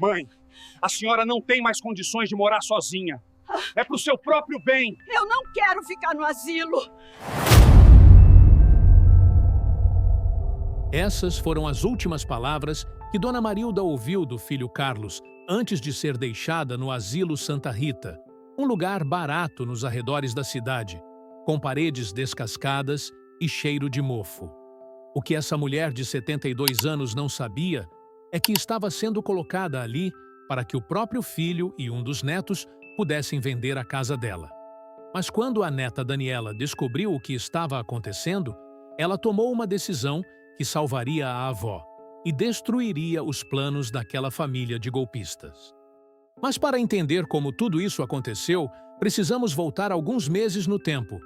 Mãe, a senhora não tem mais condições de morar sozinha. É pro seu próprio bem. Eu não quero ficar no asilo. Essas foram as últimas palavras que Dona Marilda ouviu do filho Carlos antes de ser deixada no Asilo Santa Rita, um lugar barato nos arredores da cidade, com paredes descascadas e cheiro de mofo. O que essa mulher de 72 anos não sabia é que estava sendo colocada ali para que o próprio filho e um dos netos pudessem vender a casa dela. Mas quando a neta Daniela descobriu o que estava acontecendo, ela tomou uma decisão que salvaria a avó e destruiria os planos daquela família de golpistas. Mas para entender como tudo isso aconteceu, precisamos voltar alguns meses no tempo.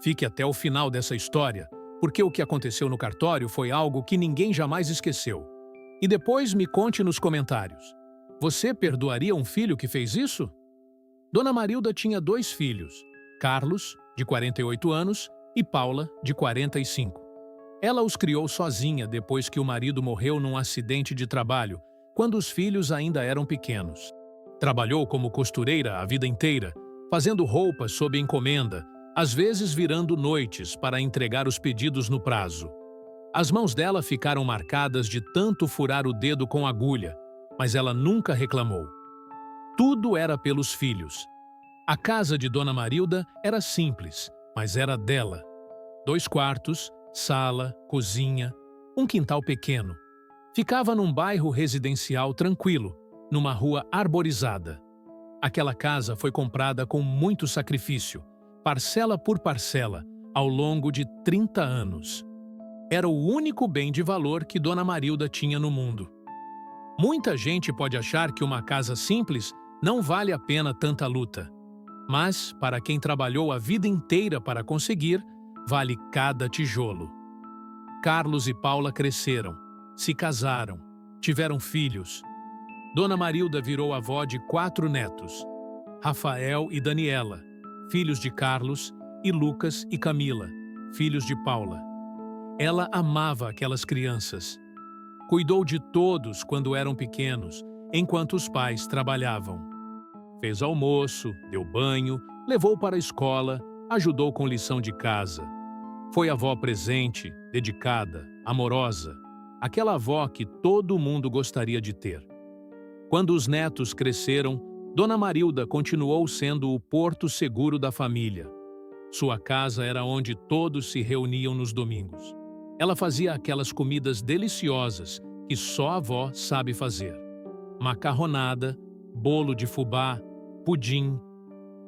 Fique até o final dessa história, porque o que aconteceu no cartório foi algo que ninguém jamais esqueceu. E depois me conte nos comentários. Você perdoaria um filho que fez isso? Dona Marilda tinha 2 filhos, Carlos, de 48 anos, e Paula, de 45. Ela os criou sozinha depois que o marido morreu num acidente de trabalho, quando os filhos ainda eram pequenos. Trabalhou como costureira a vida inteira, fazendo roupas sob encomenda, às vezes virando noites para entregar os pedidos no prazo. As mãos dela ficaram marcadas de tanto furar o dedo com agulha, mas ela nunca reclamou. Tudo era pelos filhos. A casa de Dona Marilda era simples, mas era dela. 2 quartos, sala, cozinha, um quintal pequeno. Ficava num bairro residencial tranquilo, numa rua arborizada. Aquela casa foi comprada com muito sacrifício, parcela por parcela, ao longo de 30 anos. Era o único bem de valor que Dona Marilda tinha no mundo. Muita gente pode achar que uma casa simples não vale a pena tanta luta. Mas, para quem trabalhou a vida inteira para conseguir, vale cada tijolo. Carlos e Paula cresceram, se casaram, tiveram filhos. Dona Marilda virou avó de 4 netos, Rafael e Daniela, filhos de Carlos, e Lucas e Camila, filhos de Paula. Ela amava aquelas crianças. Cuidou de todos quando eram pequenos, enquanto os pais trabalhavam. Fez almoço, deu banho, levou para a escola, ajudou com lição de casa. Foi avó presente, dedicada, amorosa, aquela avó que todo mundo gostaria de ter. Quando os netos cresceram, Dona Marilda continuou sendo o porto seguro da família. Sua casa era onde todos se reuniam nos domingos. Ela fazia aquelas comidas deliciosas que só a avó sabe fazer. Macarronada, bolo de fubá, pudim.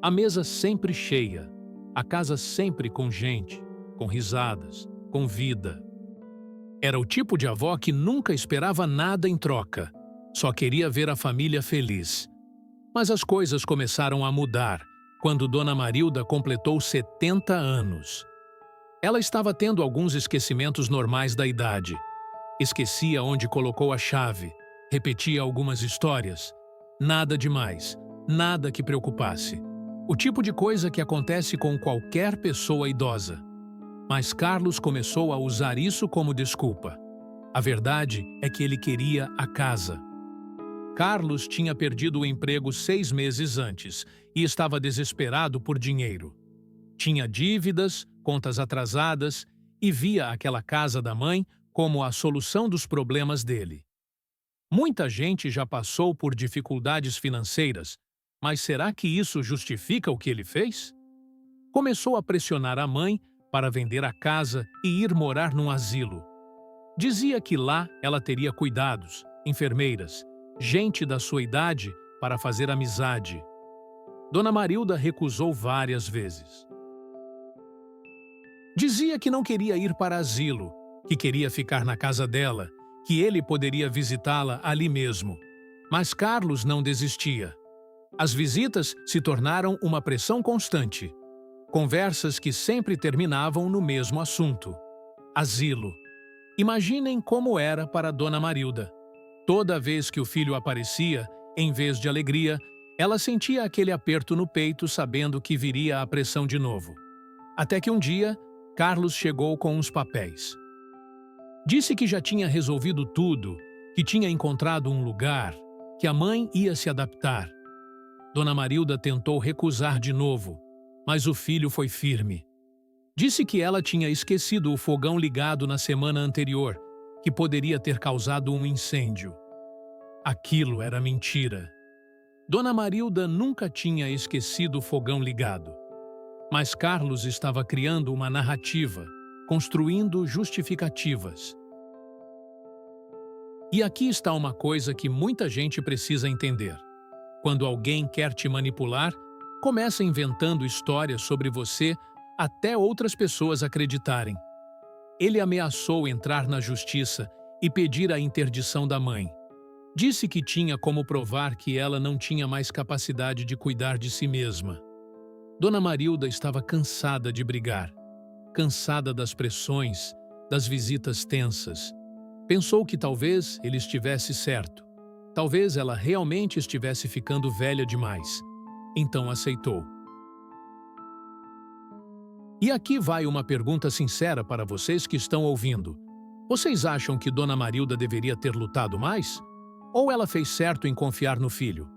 A mesa sempre cheia, a casa sempre com gente, com risadas, com vida. Era o tipo de avó que nunca esperava nada em troca, só queria ver a família feliz. Mas as coisas começaram a mudar quando Dona Marilda completou 70 anos. Ela estava tendo alguns esquecimentos normais da idade. Esquecia onde colocou a chave, repetia algumas histórias. Nada demais, nada que preocupasse. O tipo de coisa que acontece com qualquer pessoa idosa. Mas Carlos começou a usar isso como desculpa. A verdade é que ele queria a casa. Carlos tinha perdido o emprego 6 meses antes e estava desesperado por dinheiro. Tinha dívidas, contas atrasadas e via aquela casa da mãe como a solução dos problemas dele. Muita gente já passou por dificuldades financeiras, mas será que isso justifica o que ele fez? Começou a pressionar a mãe para vender a casa e ir morar num asilo. Dizia que lá ela teria cuidados, enfermeiras, gente da sua idade para fazer amizade. Dona Marilda recusou várias vezes. Dizia que não queria ir para asilo, que queria ficar na casa dela, que ele poderia visitá-la ali mesmo. Mas Carlos não desistia. As visitas se tornaram uma pressão constante. Conversas que sempre terminavam no mesmo assunto: asilo. Imaginem como era para Dona Marilda. Toda vez que o filho aparecia, em vez de alegria, ela sentia aquele aperto no peito sabendo que viria a pressão de novo. Até que um dia, Carlos chegou com uns papéis. Disse que já tinha resolvido tudo, que tinha encontrado um lugar, que a mãe ia se adaptar. Dona Marilda tentou recusar de novo, mas o filho foi firme. Disse que ela tinha esquecido o fogão ligado na semana anterior, que poderia ter causado um incêndio. Aquilo era mentira. Dona Marilda nunca tinha esquecido o fogão ligado. Mas Carlos estava criando uma narrativa, construindo justificativas. E aqui está uma coisa que muita gente precisa entender. Quando alguém quer te manipular, começa inventando histórias sobre você até outras pessoas acreditarem. Ele ameaçou entrar na justiça e pedir a interdição da mãe. Disse que tinha como provar que ela não tinha mais capacidade de cuidar de si mesma. Dona Marilda estava cansada de brigar, cansada das pressões, das visitas tensas. Pensou que talvez ele estivesse certo. Talvez ela realmente estivesse ficando velha demais. Então aceitou. E aqui vai uma pergunta sincera para vocês que estão ouvindo. Vocês acham que Dona Marilda deveria ter lutado mais? Ou ela fez certo em confiar no filho?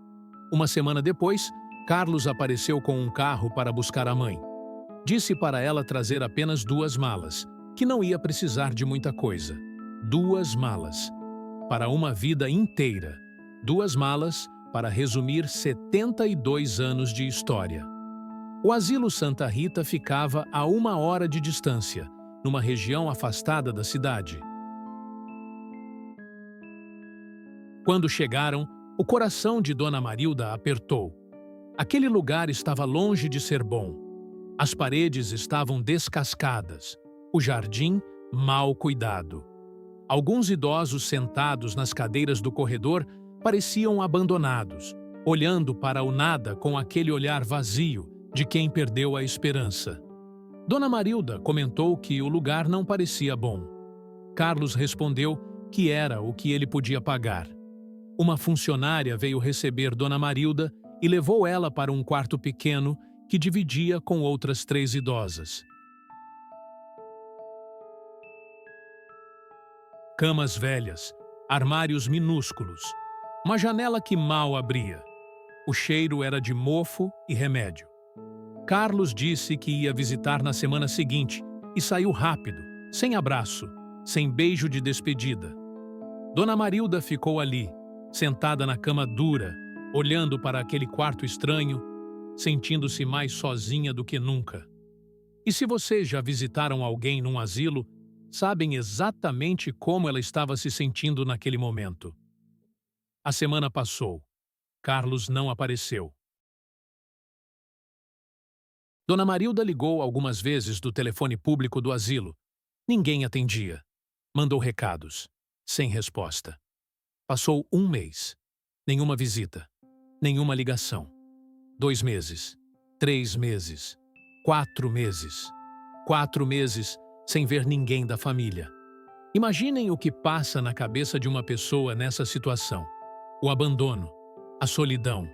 Uma semana depois, Carlos apareceu com um carro para buscar a mãe. Disse para ela trazer apenas 2 malas, que não ia precisar de muita coisa. 2 malas. Para uma vida inteira. 2 malas para resumir 72 anos de história. O asilo Santa Rita ficava a 1 hora de distância, numa região afastada da cidade. Quando chegaram, o coração de Dona Marilda apertou. Aquele lugar estava longe de ser bom. As paredes estavam descascadas, o jardim mal cuidado. Alguns idosos sentados nas cadeiras do corredor pareciam abandonados, olhando para o nada com aquele olhar vazio de quem perdeu a esperança. Dona Marilda comentou que o lugar não parecia bom. Carlos respondeu que era o que ele podia pagar. Uma funcionária veio receber Dona Marilda e levou ela para um quarto pequeno que dividia com outras 3 idosas. Camas velhas, armários minúsculos, uma janela que mal abria. O cheiro era de mofo e remédio. Carlos disse que ia visitar na semana seguinte e saiu rápido, sem abraço, sem beijo de despedida. Dona Marilda ficou ali, sentada na cama dura, olhando para aquele quarto estranho, sentindo-se mais sozinha do que nunca. E se vocês já visitaram alguém num asilo, sabem exatamente como ela estava se sentindo naquele momento. A semana passou. Carlos não apareceu. Dona Marilda ligou algumas vezes do telefone público do asilo. Ninguém atendia. Mandou recados. Sem resposta. Passou 1 mês. Nenhuma visita. Nenhuma ligação. 2 meses. 3 meses. 4 meses. 4 meses sem ver ninguém da família. Imaginem o que passa na cabeça de uma pessoa nessa situação. O abandono, a solidão,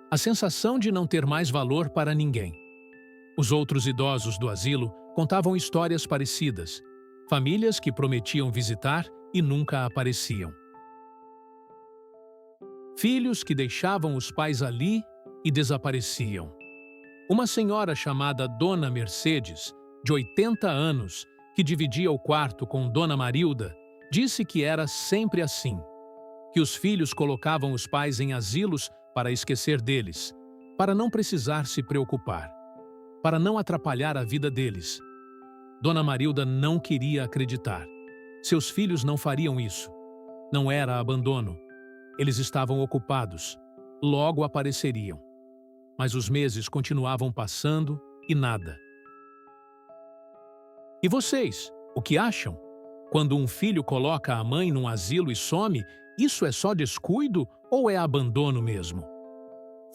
a sensação de não ter mais valor para ninguém. Os outros idosos do asilo contavam histórias parecidas, famílias que prometiam visitar e nunca apareciam. Filhos que deixavam os pais ali e desapareciam. Uma senhora chamada Dona Mercedes, de 80 anos, que dividia o quarto com Dona Marilda, disse que era sempre assim, que os filhos colocavam os pais em asilos para esquecer deles, para não precisar se preocupar, para não atrapalhar a vida deles. Dona Marilda não queria acreditar. Seus filhos não fariam isso. Não era abandono. Eles estavam ocupados. Logo apareceriam. Mas os meses continuavam passando e nada. E vocês, o que acham? Quando um filho coloca a mãe num asilo e some, isso é só descuido ou é abandono mesmo?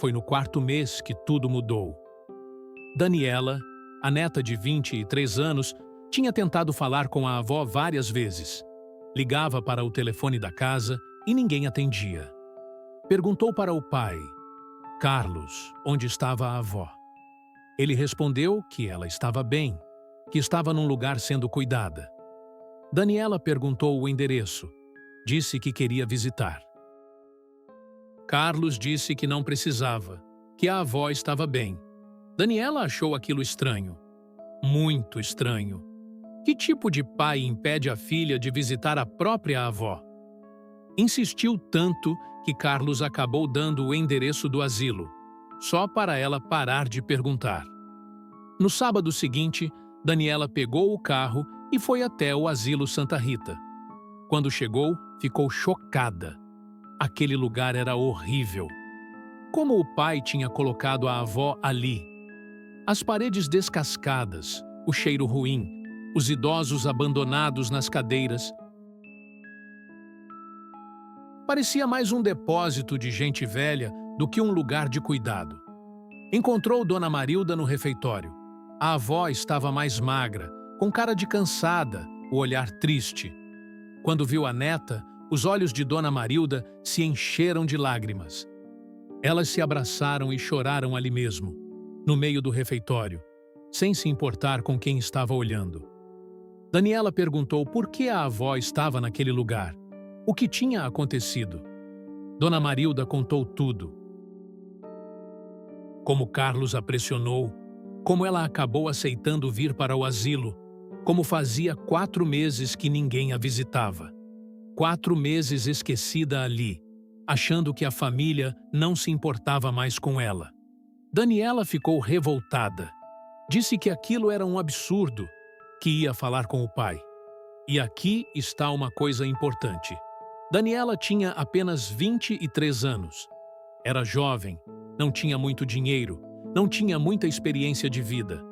Foi no 4º mês que tudo mudou. Daniela, a neta de 23 anos, tinha tentado falar com a avó várias vezes. Ligava para o telefone da casa e ninguém atendia. Perguntou para o pai, Carlos, onde estava a avó. Ele respondeu que ela estava bem, que estava num lugar sendo cuidada. Daniela perguntou o endereço. Disse que queria visitar. Carlos disse que não precisava, que a avó estava bem. Daniela achou aquilo estranho. Muito estranho. Que tipo de pai impede a filha de visitar a própria avó? Insistiu tanto que Carlos acabou dando o endereço do asilo, só para ela parar de perguntar. No sábado seguinte, Daniela pegou o carro e foi até o asilo Santa Rita. Quando chegou, ficou chocada. Aquele lugar era horrível. Como o pai tinha colocado a avó ali? As paredes descascadas, o cheiro ruim, os idosos abandonados nas cadeiras. Parecia mais um depósito de gente velha do que um lugar de cuidado. Encontrou Dona Marilda no refeitório. A avó estava mais magra, com cara de cansada, o olhar triste. Quando viu a neta, os olhos de Dona Marilda se encheram de lágrimas. Elas se abraçaram e choraram ali mesmo, no meio do refeitório, sem se importar com quem estava olhando. Daniela perguntou por que a avó estava naquele lugar, o que tinha acontecido. Dona Marilda contou tudo. Como Carlos a pressionou, como ela acabou aceitando vir para o asilo, como fazia 4 meses que ninguém a visitava. 4 meses esquecida ali, achando que a família não se importava mais com ela. Daniela ficou revoltada. Disse que aquilo era um absurdo, que ia falar com o pai. E aqui está uma coisa importante. Daniela tinha apenas 23 anos. Era jovem, não tinha muito dinheiro, não tinha muita experiência de vida,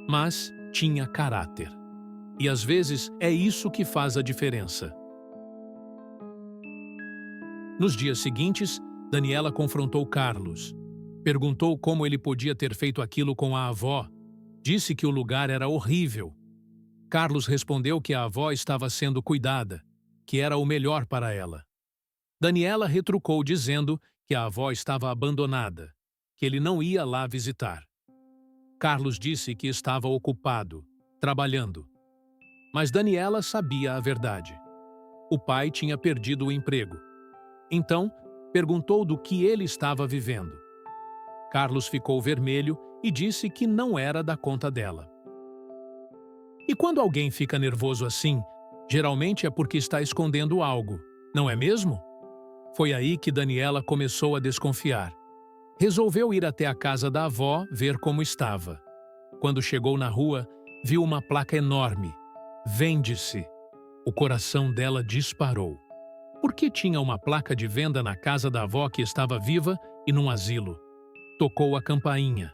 mas tinha caráter. E às vezes é isso que faz a diferença. Nos dias seguintes, Daniela confrontou Carlos. Perguntou como ele podia ter feito aquilo com a avó. Disse que o lugar era horrível. Carlos respondeu que a avó estava sendo cuidada, que era o melhor para ela. Daniela retrucou dizendo que a avó estava abandonada, que ele não ia lá visitar. Carlos disse que estava ocupado, trabalhando. Mas Daniela sabia a verdade. O pai tinha perdido o emprego. Então, perguntou do que ele estava vivendo. Carlos ficou vermelho e disse que não era da conta dela. E quando alguém fica nervoso assim, geralmente é porque está escondendo algo, não é mesmo? Foi aí que Daniela começou a desconfiar. Resolveu ir até a casa da avó ver como estava. Quando chegou na rua, viu uma placa enorme. Vende-se. O coração dela disparou. Por que tinha uma placa de venda na casa da avó que estava viva e num asilo? Tocou a campainha.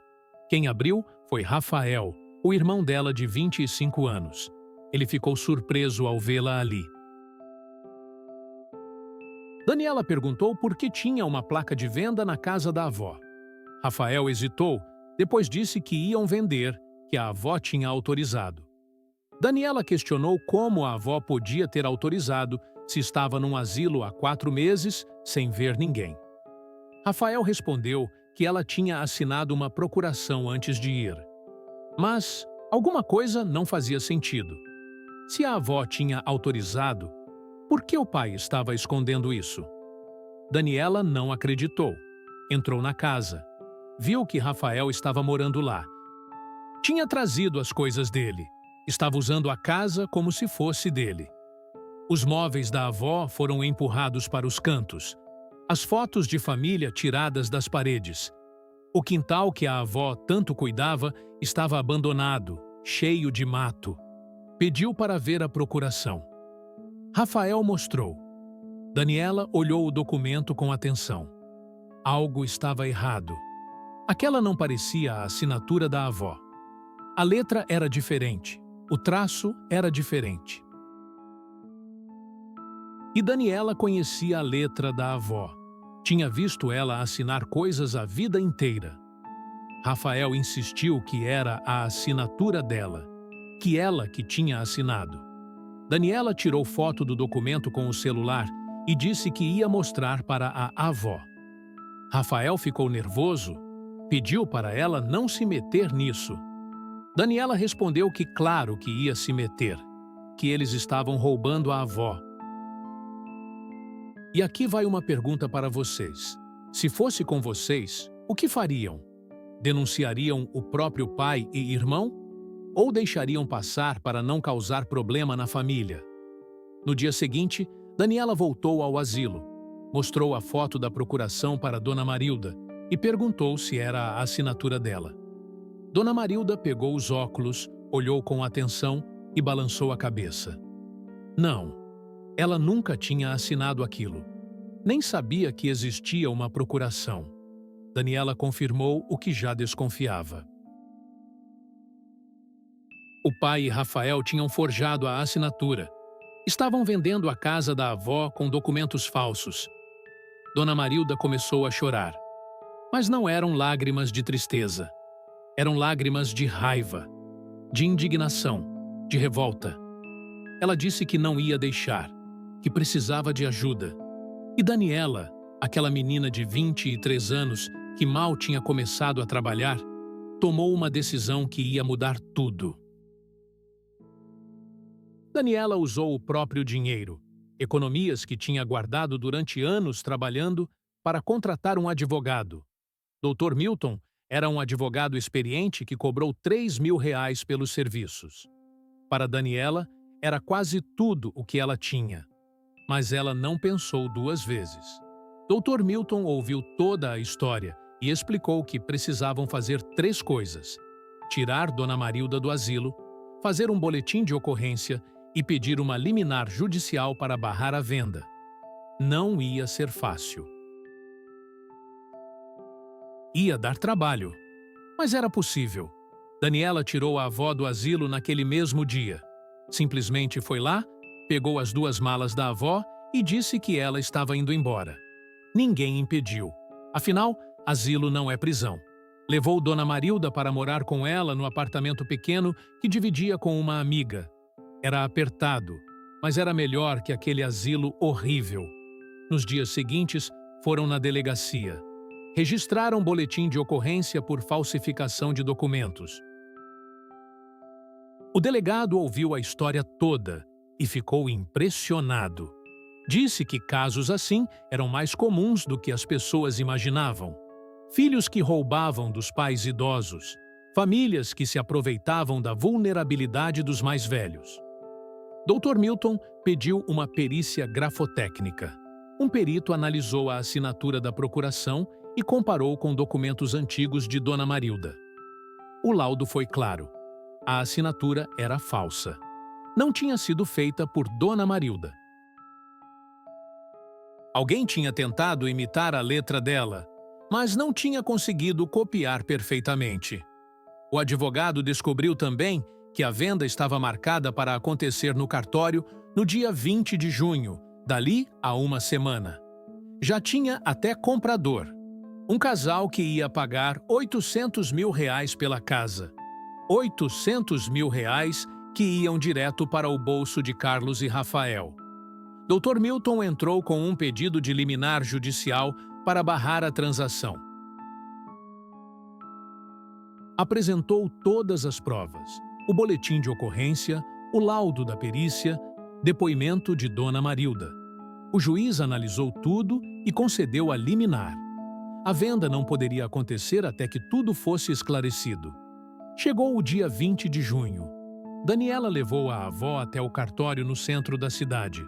Quem abriu foi Rafael, o irmão dela de 25 anos. Ele ficou surpreso ao vê-la ali. Daniela perguntou por que tinha uma placa de venda na casa da avó. Rafael hesitou, depois disse que iam vender, que a avó tinha autorizado. Daniela questionou como a avó podia ter autorizado se estava num asilo há 4 meses sem ver ninguém. Rafael respondeu que ela tinha assinado uma procuração antes de ir. Mas alguma coisa não fazia sentido. Se a avó tinha autorizado, por que o pai estava escondendo isso? Daniela não acreditou. Entrou na casa. Viu que Rafael estava morando lá. Tinha trazido as coisas dele. Estava usando a casa como se fosse dele. Os móveis da avó foram empurrados para os cantos. As fotos de família tiradas das paredes. O quintal que a avó tanto cuidava estava abandonado, cheio de mato. Pediu para ver a procuração. Rafael mostrou. Daniela olhou o documento com atenção. Algo estava errado. Aquela não parecia a assinatura da avó. A letra era diferente. O traço era diferente. E Daniela conhecia a letra da avó. Tinha visto ela assinar coisas a vida inteira. Rafael insistiu que era a assinatura dela, que ela que tinha assinado. Daniela tirou foto do documento com o celular e disse que ia mostrar para a avó. Rafael ficou nervoso, pediu para ela não se meter nisso. Daniela respondeu que claro que ia se meter, que eles estavam roubando a avó. E aqui vai uma pergunta para vocês. Se fosse com vocês, o que fariam? Denunciariam o próprio pai e irmão? Ou deixariam passar para não causar problema na família? No dia seguinte, Daniela voltou ao asilo, mostrou a foto da procuração para Dona Marilda e perguntou se era a assinatura dela. Dona Marilda pegou os óculos, olhou com atenção e balançou a cabeça. Não, ela nunca tinha assinado aquilo. Nem sabia que existia uma procuração. Daniela confirmou o que já desconfiava. O pai e Rafael tinham forjado a assinatura. Estavam vendendo a casa da avó com documentos falsos. Dona Marilda começou a chorar. Mas não eram lágrimas de tristeza. Eram lágrimas de raiva, de indignação, de revolta. Ela disse que não ia deixar, que precisava de ajuda. E Daniela, aquela menina de 23 anos que mal tinha começado a trabalhar, tomou uma decisão que ia mudar tudo. Daniela usou o próprio dinheiro, economias que tinha guardado durante anos trabalhando, para contratar um advogado. Dr. Milton era um advogado experiente que cobrou R$ 3.000 pelos serviços. Para Daniela, era quase tudo o que ela tinha. Mas ela não pensou duas vezes. Dr. Milton ouviu toda a história e explicou que precisavam fazer 3 coisas: tirar Dona Marilda do asilo, fazer um boletim de ocorrência e pedir uma liminar judicial para barrar a venda. Não ia ser fácil. Ia dar trabalho, mas era possível. Daniela tirou a avó do asilo naquele mesmo dia. Simplesmente foi lá, pegou as 2 malas da avó e disse que ela estava indo embora. Ninguém impediu. Afinal, asilo não é prisão. Levou Dona Marilda para morar com ela no apartamento pequeno que dividia com uma amiga. Era apertado, mas era melhor que aquele asilo horrível. Nos dias seguintes, foram na delegacia. Registraram boletim de ocorrência por falsificação de documentos. O delegado ouviu a história toda e ficou impressionado. Disse que casos assim eram mais comuns do que as pessoas imaginavam. Filhos que roubavam dos pais idosos, famílias que se aproveitavam da vulnerabilidade dos mais velhos. Dr. Milton pediu uma perícia grafotécnica. Um perito analisou a assinatura da procuração e comparou com documentos antigos de Dona Marilda. O laudo foi claro. A assinatura era falsa. Não tinha sido feita por Dona Marilda. Alguém tinha tentado imitar a letra dela, mas não tinha conseguido copiar perfeitamente. O advogado descobriu também que a venda estava marcada para acontecer no cartório no dia 20 de junho, dali a uma semana. Já tinha até comprador. Um casal que ia pagar R$ 800.000 pela casa. R$ 800.000 que iam direto para o bolso de Carlos e Rafael. Dr. Milton entrou com um pedido de liminar judicial para barrar a transação. Apresentou todas as provas: o boletim de ocorrência, o laudo da perícia, depoimento de Dona Marilda. O juiz analisou tudo e concedeu a liminar. A venda não poderia acontecer até que tudo fosse esclarecido. Chegou o dia 20 de junho. Daniela levou a avó até o cartório no centro da cidade.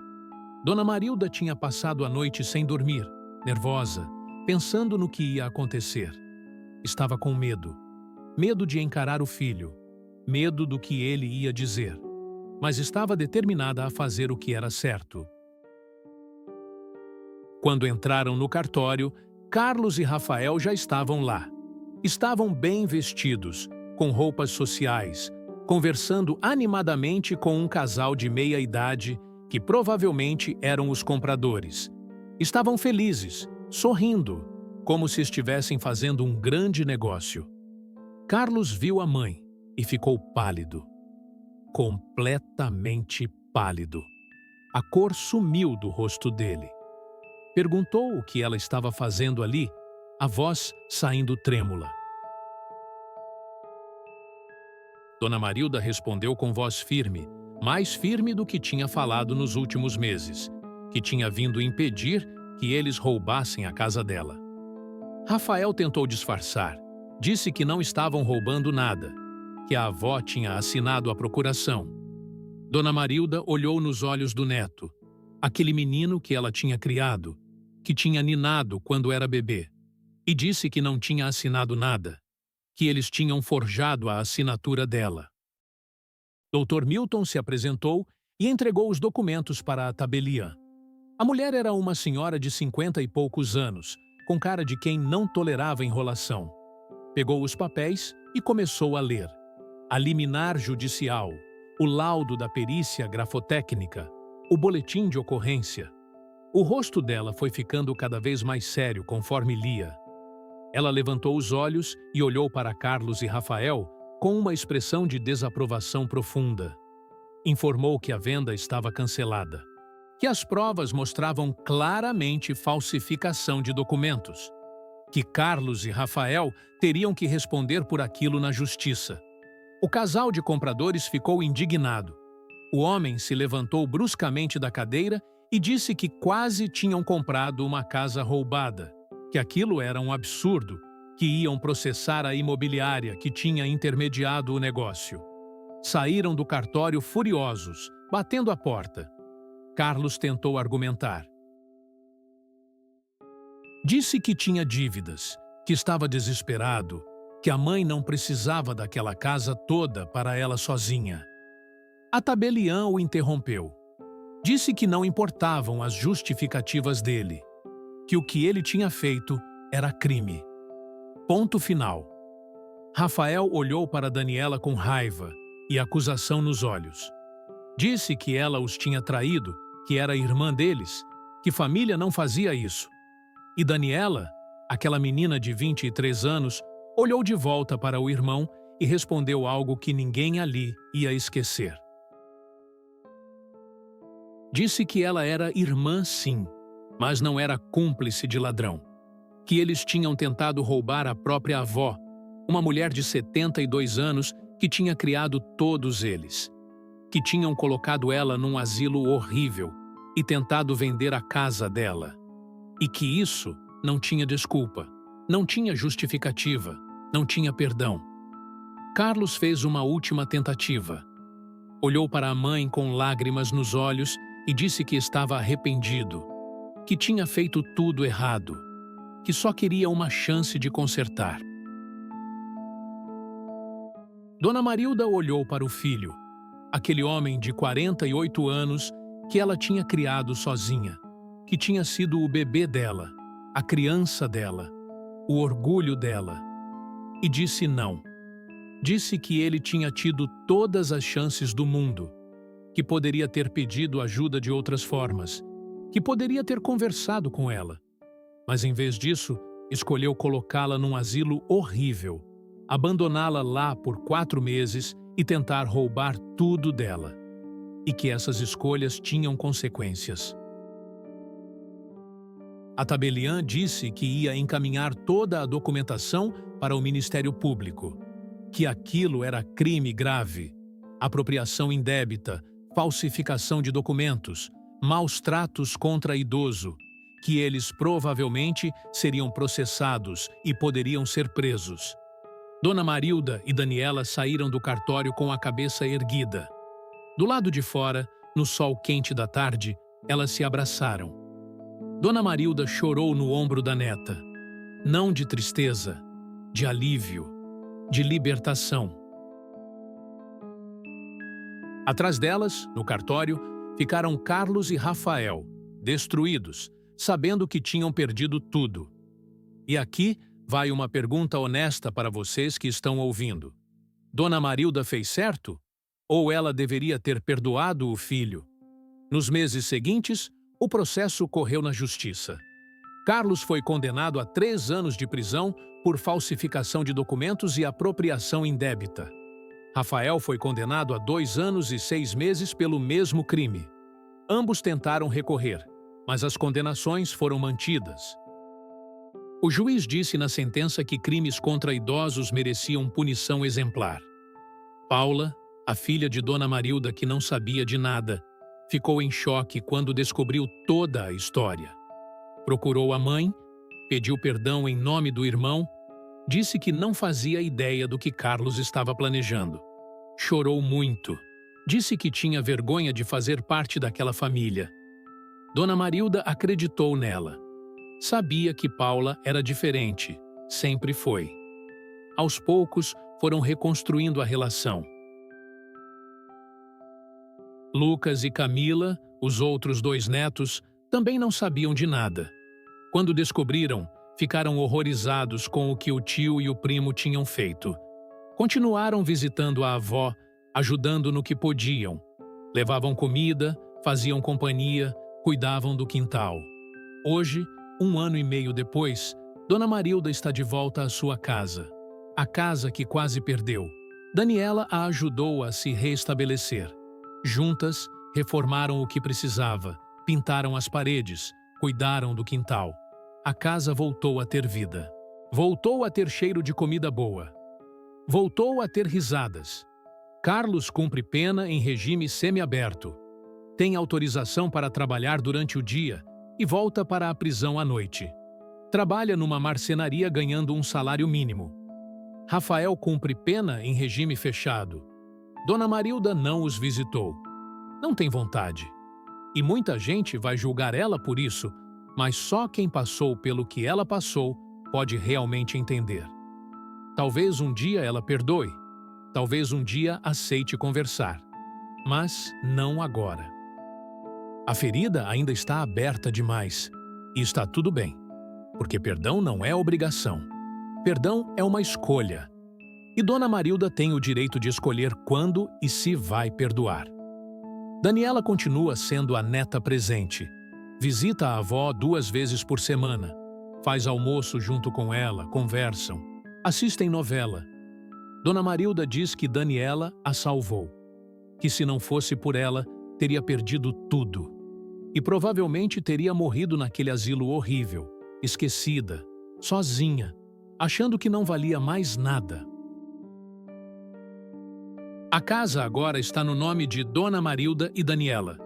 Dona Marilda tinha passado a noite sem dormir, nervosa, pensando no que ia acontecer. Estava com medo. Medo de encarar o filho. Medo do que ele ia dizer. Mas estava determinada a fazer o que era certo. Quando entraram no cartório, Carlos e Rafael já estavam lá. Estavam bem vestidos, com roupas sociais, conversando animadamente com um casal de meia-idade que provavelmente eram os compradores. Estavam felizes, sorrindo, como se estivessem fazendo um grande negócio. Carlos viu a mãe e ficou pálido. Completamente pálido. A cor sumiu do rosto dele. Perguntou o que ela estava fazendo ali, a voz saindo trêmula. Dona Marilda respondeu com voz firme, mais firme do que tinha falado nos últimos meses, que tinha vindo impedir que eles roubassem a casa dela. Rafael tentou disfarçar. Disse que não estavam roubando nada, que a avó tinha assinado a procuração. Dona Marilda olhou nos olhos do neto, aquele menino que ela tinha criado, que tinha ninado quando era bebê, e disse que não tinha assinado nada, que eles tinham forjado a assinatura dela. Dr. Milton se apresentou e entregou os documentos para a tabeliã. A mulher era uma senhora de 50 e poucos anos, com cara de quem não tolerava enrolação. Pegou os papéis e começou a ler. A liminar judicial, o laudo da perícia grafotécnica, o boletim de ocorrência. O rosto dela foi ficando cada vez mais sério conforme lia. Ela levantou os olhos e olhou para Carlos e Rafael com uma expressão de desaprovação profunda. Informou que a venda estava cancelada, que as provas mostravam claramente falsificação de documentos, que Carlos e Rafael teriam que responder por aquilo na justiça. O casal de compradores ficou indignado. O homem se levantou bruscamente da cadeira e disse que quase tinham comprado uma casa roubada, que aquilo era um absurdo, que iam processar a imobiliária que tinha intermediado o negócio. Saíram do cartório furiosos, batendo a porta. Carlos tentou argumentar. Disse que tinha dívidas, que estava desesperado, que a mãe não precisava daquela casa toda para ela sozinha. A tabeliã o interrompeu. Disse que não importavam as justificativas dele, que o que ele tinha feito era crime. Ponto final. Rafael olhou para Daniela com raiva e acusação nos olhos. Disse que ela os tinha traído, que era irmã deles, que família não fazia isso. E Daniela, aquela menina de 23 anos, olhou de volta para o irmão e respondeu algo que ninguém ali ia esquecer. Disse que ela era irmã, sim, mas não era cúmplice de ladrão. Que eles tinham tentado roubar a própria avó, uma mulher de 72 anos que tinha criado todos eles. Que tinham colocado ela num asilo horrível e tentado vender a casa dela. E que isso não tinha desculpa, não tinha justificativa, não tinha perdão. Carlos fez uma última tentativa. Olhou para a mãe com lágrimas nos olhos e disse que estava arrependido, que tinha feito tudo errado, que só queria uma chance de consertar. Dona Marilda olhou para o filho, aquele homem de 48 anos que ela tinha criado sozinha, que tinha sido o bebê dela, a criança dela, o orgulho dela, e disse não. Disse que ele tinha tido todas as chances do mundo, que poderia ter pedido ajuda de outras formas, que poderia ter conversado com ela, mas em vez disso, escolheu colocá-la num asilo horrível, abandoná-la lá por 4 meses e tentar roubar tudo dela, e que essas escolhas tinham consequências. A tabeliã disse que ia encaminhar toda a documentação para o Ministério Público, que aquilo era crime grave, apropriação indébita, falsificação de documentos, maus tratos contra idoso, que eles provavelmente seriam processados e poderiam ser presos. Dona Marilda e Daniela saíram do cartório com a cabeça erguida. Do lado de fora, no sol quente da tarde, elas se abraçaram. Dona Marilda chorou no ombro da neta, não de tristeza, de alívio, de libertação. Atrás delas, no cartório, ficaram Carlos e Rafael, destruídos, sabendo que tinham perdido tudo. E aqui vai uma pergunta honesta para vocês que estão ouvindo. Dona Marilda fez certo? Ou ela deveria ter perdoado o filho? Nos meses seguintes, o processo correu na justiça. Carlos foi condenado a 3 anos de prisão por falsificação de documentos e apropriação indébita. Rafael foi condenado a 2 anos e 6 meses pelo mesmo crime. Ambos tentaram recorrer, mas as condenações foram mantidas. O juiz disse na sentença que crimes contra idosos mereciam punição exemplar. Paula, a filha de Dona Marilda, que não sabia de nada, ficou em choque quando descobriu toda a história. Procurou a mãe pediu perdão em nome do irmão, disse que não fazia ideia do que Carlos estava planejando. Chorou muito. Disse que tinha vergonha de fazer parte daquela família. Dona Marilda acreditou nela. Sabia que Paula era diferente, sempre foi. Aos poucos, foram reconstruindo a relação. Lucas e Camila, os outros 2 netos, também não sabiam de nada. Quando descobriram, ficaram horrorizados com o que o tio e o primo tinham feito. Continuaram visitando a avó, ajudando no que podiam. Levavam comida, faziam companhia, cuidavam do quintal. Hoje, 1 ano e meio depois, Dona Marilda está de volta à sua casa. A casa que quase perdeu. Daniela a ajudou a se reestabelecer. Juntas, reformaram o que precisava, pintaram as paredes, cuidaram do quintal. A casa voltou a ter vida. Voltou a ter cheiro de comida boa. Voltou a ter risadas. Carlos cumpre pena em regime semiaberto. Tem autorização para trabalhar durante o dia e volta para a prisão à noite. Trabalha numa marcenaria ganhando um salário mínimo. Rafael cumpre pena em regime fechado. Dona Marilda não os visitou. Não tem vontade. E muita gente vai julgar ela por isso, mas só quem passou pelo que ela passou pode realmente entender. Talvez um dia ela perdoe. Talvez um dia aceite conversar. Mas não agora. A ferida ainda está aberta demais. E está tudo bem. Porque perdão não é obrigação. Perdão é uma escolha. E Dona Marilda tem o direito de escolher quando e se vai perdoar. Daniela continua sendo a neta presente. Visita a avó 2 vezes por semana. Faz almoço junto com ela, conversam. Assistem novela. Dona Marilda diz que Daniela a salvou. Que se não fosse por ela, teria perdido tudo. E provavelmente teria morrido naquele asilo horrível, esquecida, sozinha, achando que não valia mais nada. A casa agora está no nome de Dona Marilda e Daniela.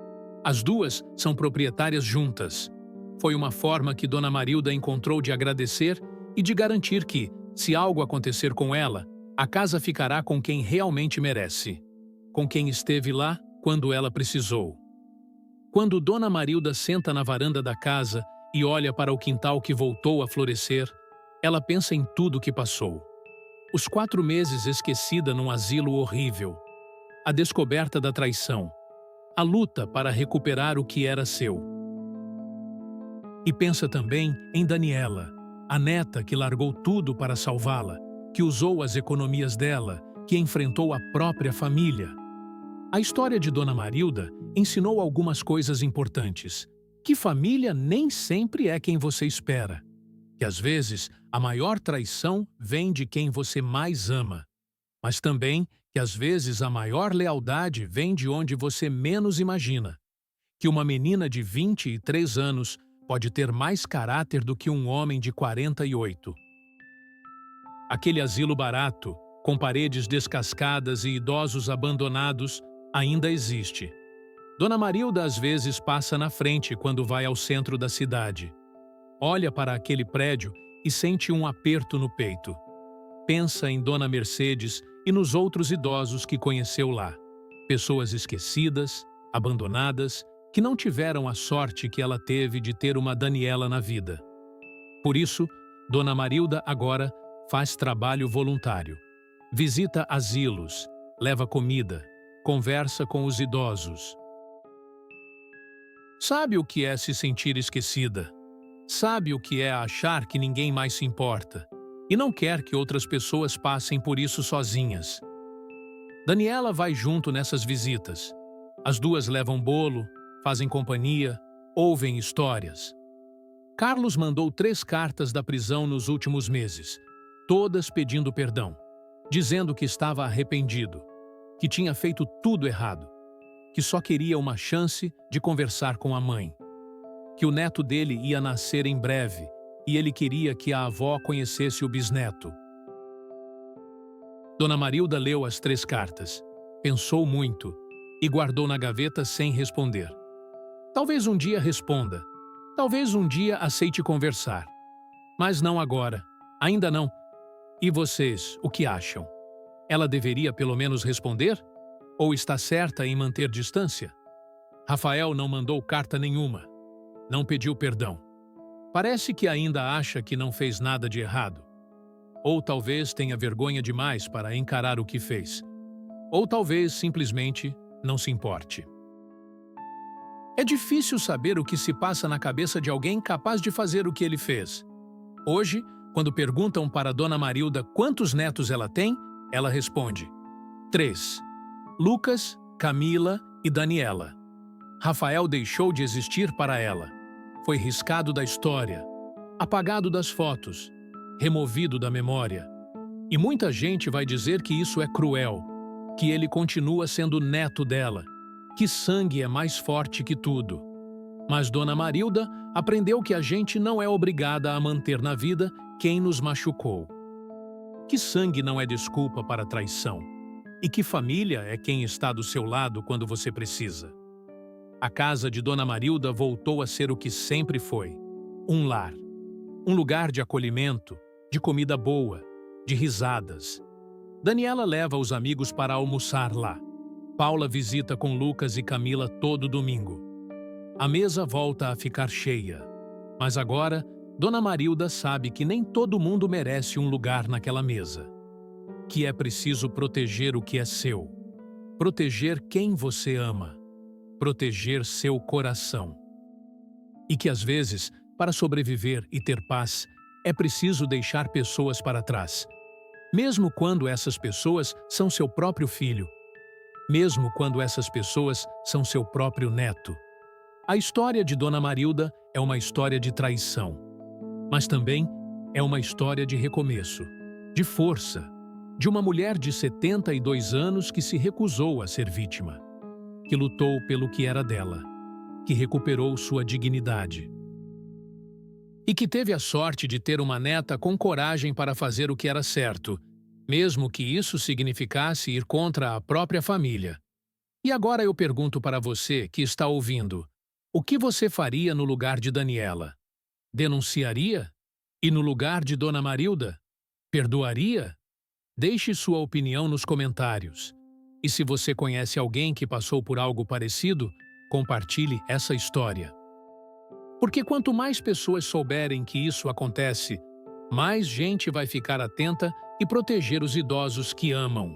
As duas são proprietárias juntas. Foi uma forma que Dona Marilda encontrou de agradecer e de garantir que, se algo acontecer com ela, a casa ficará com quem realmente merece. Com quem esteve lá quando ela precisou. Quando Dona Marilda senta na varanda da casa e olha para o quintal que voltou a florescer, ela pensa em tudo que passou. Os 4 meses esquecida num asilo horrível. A descoberta da traição. A luta para recuperar o que era seu. E pensa também em Daniela, a neta que largou tudo para salvá-la, que usou as economias dela, que enfrentou a própria família. A história de Dona Marilda ensinou algumas coisas importantes. Que família nem sempre é quem você espera. Que às vezes a maior traição vem de quem você mais ama. Mas também que às vezes a maior lealdade vem de onde você menos imagina. Que uma menina de 23 anos pode ter mais caráter do que um homem de 48. Aquele asilo barato, com paredes descascadas e idosos abandonados, ainda existe. Dona Marilda às vezes passa na frente quando vai ao centro da cidade. Olha para aquele prédio e sente um aperto no peito. Pensa em Dona Mercedes e nos outros idosos que conheceu lá. Pessoas esquecidas, abandonadas, que não tiveram a sorte que ela teve de ter uma Daniela na vida. Por isso, Dona Marilda agora faz trabalho voluntário. Visita asilos, leva comida, conversa com os idosos. Sabe o que é se sentir esquecida. Sabe o que é achar que ninguém mais se importa e não quer que outras pessoas passem por isso sozinhas. Daniela vai junto nessas visitas. As duas levam bolo, fazem companhia, ouvem histórias. Carlos mandou 3 cartas da prisão nos últimos meses, todas pedindo perdão, dizendo que estava arrependido, que tinha feito tudo errado, que só queria uma chance de conversar com a mãe, que o neto dele ia nascer em breve e ele queria que a avó conhecesse o bisneto. Dona Marilda leu as 3 cartas, pensou muito e guardou na gaveta sem responder. Talvez um dia responda, talvez um dia aceite conversar. Mas não agora. Ainda não. E vocês, o que acham? Ela deveria pelo menos responder? Ou está certa em manter distância? Rafael não mandou carta nenhuma. Não pediu perdão. Parece que ainda acha que não fez nada de errado. Ou talvez tenha vergonha demais para encarar o que fez. Ou talvez simplesmente não se importe. É difícil saber o que se passa na cabeça de alguém capaz de fazer o que ele fez. Hoje, quando perguntam para Dona Marilda quantos netos ela tem, ela responde: 3. Lucas, Camila e Daniela. Rafael deixou de existir para ela. Foi riscado da história, apagado das fotos, removido da memória. E muita gente vai dizer que isso é cruel, que ele continua sendo neto dela, que sangue é mais forte que tudo. Mas Dona Marilda aprendeu que a gente não é obrigada a manter na vida quem nos machucou. Que sangue não é desculpa para traição. E que família é quem está do seu lado quando você precisa. A casa de Dona Marilda voltou a ser o que sempre foi. Um lar. Um lugar de acolhimento, de comida boa, de risadas. Daniela leva os amigos para almoçar lá. Paula visita com Lucas e Camila todo domingo. A mesa volta a ficar cheia. Mas agora, Dona Marilda sabe que nem todo mundo merece um lugar naquela mesa. Que é preciso proteger o que é seu. Proteger quem você ama. Proteger seu coração. E que às vezes, para sobreviver e ter paz, é preciso deixar pessoas para trás. Mesmo quando essas pessoas são seu próprio filho. Mesmo quando essas pessoas são seu próprio neto. A história de Dona Marilda é uma história de traição. Mas também é uma história de recomeço, de força, de uma mulher de 72 anos que se recusou a ser vítima, que lutou pelo que era dela, que recuperou sua dignidade. E que teve a sorte de ter uma neta com coragem para fazer o que era certo, mesmo que isso significasse ir contra a própria família. E agora eu pergunto para você que está ouvindo, o que você faria no lugar de Daniela? Denunciaria? E no lugar de Dona Marilda? Perdoaria? Deixe sua opinião nos comentários. E se você conhece alguém que passou por algo parecido, compartilhe essa história. Porque quanto mais pessoas souberem que isso acontece, mais gente vai ficar atenta e proteger os idosos que amam.